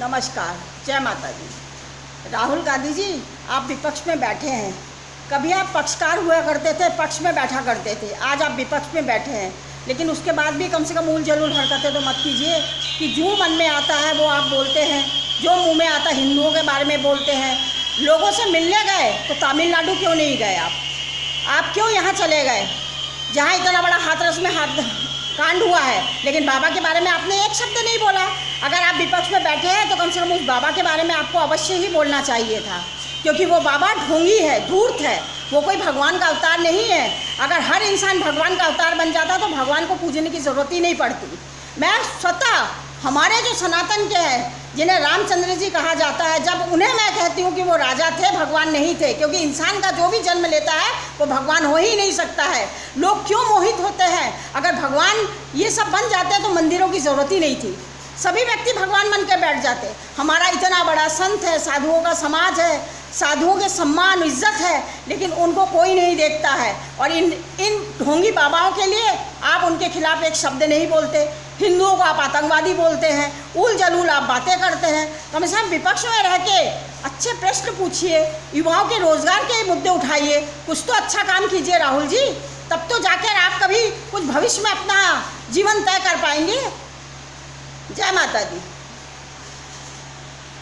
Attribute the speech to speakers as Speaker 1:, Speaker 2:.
Speaker 1: नमस्कार, जय माता दी। राहुल गांधी जी, आप विपक्ष में बैठे हैं। कभी आप पक्षकार हुआ करते थे, पक्ष में बैठा करते थे। आज आप विपक्ष में बैठे हैं, लेकिन उसके बाद भी कम से कम उल जलूल हरकतें तो मत कीजिए कि जो मन में आता है वो आप बोलते हैं, जो मुंह में आता हिंदुओं के बारे में बोलते हैं। लोगों से मिलने गए तो तमिलनाडु क्यों नहीं गए आप क्यों यहाँ चले गए जहाँ इतना बड़ा हाथरस में कांड हुआ है, लेकिन बाबा के बारे में आपने एक शब्द नहीं बोला। अगर आप विपक्ष में बैठे हैं तो कम से कम उस बाबा के बारे में आपको अवश्य ही बोलना चाहिए था, क्योंकि वो बाबा ढोंगी है, धूर्त है, वो कोई भगवान का अवतार नहीं है। अगर हर इंसान भगवान का अवतार बन जाता तो भगवान को पूजने की ज़रूरत ही नहीं पड़ती। मैं स्वतः हमारे जो सनातन के हैं, जिन्हें रामचंद्र जी कहा जाता है, जब उन्हें मैं कहती हूँ कि वो राजा थे, भगवान नहीं थे, क्योंकि इंसान का जो भी जन्म लेता है वो भगवान हो ही नहीं सकता है। लोग क्यों मोहित होते हैं? अगर भगवान ये सब बन जाते तो मंदिरों की ज़रूरत ही नहीं थी, सभी व्यक्ति भगवान बन के बैठ जाते। हमारा इतना बड़ा संत है, साधुओं का समाज है, साधुओं के सम्मान इज्जत है, लेकिन उनको कोई नहीं देखता है। और इन ढोंगी बाबाओं के लिए आप उनके खिलाफ एक शब्द नहीं बोलते। हिंदुओं को आप आतंकवादी बोलते हैं, उल जलूल आप बातें करते हैं। कम से कम विपक्ष में रह के अच्छे प्रश्न पूछिए, युवाओं के रोजगार के मुद्दे उठाइए, कुछ तो अच्छा काम कीजिए राहुल जी, तब तो जाकर आप कभी कुछ भविष्य में अपना जीवन तय कर पाएंगे। जय माता दी।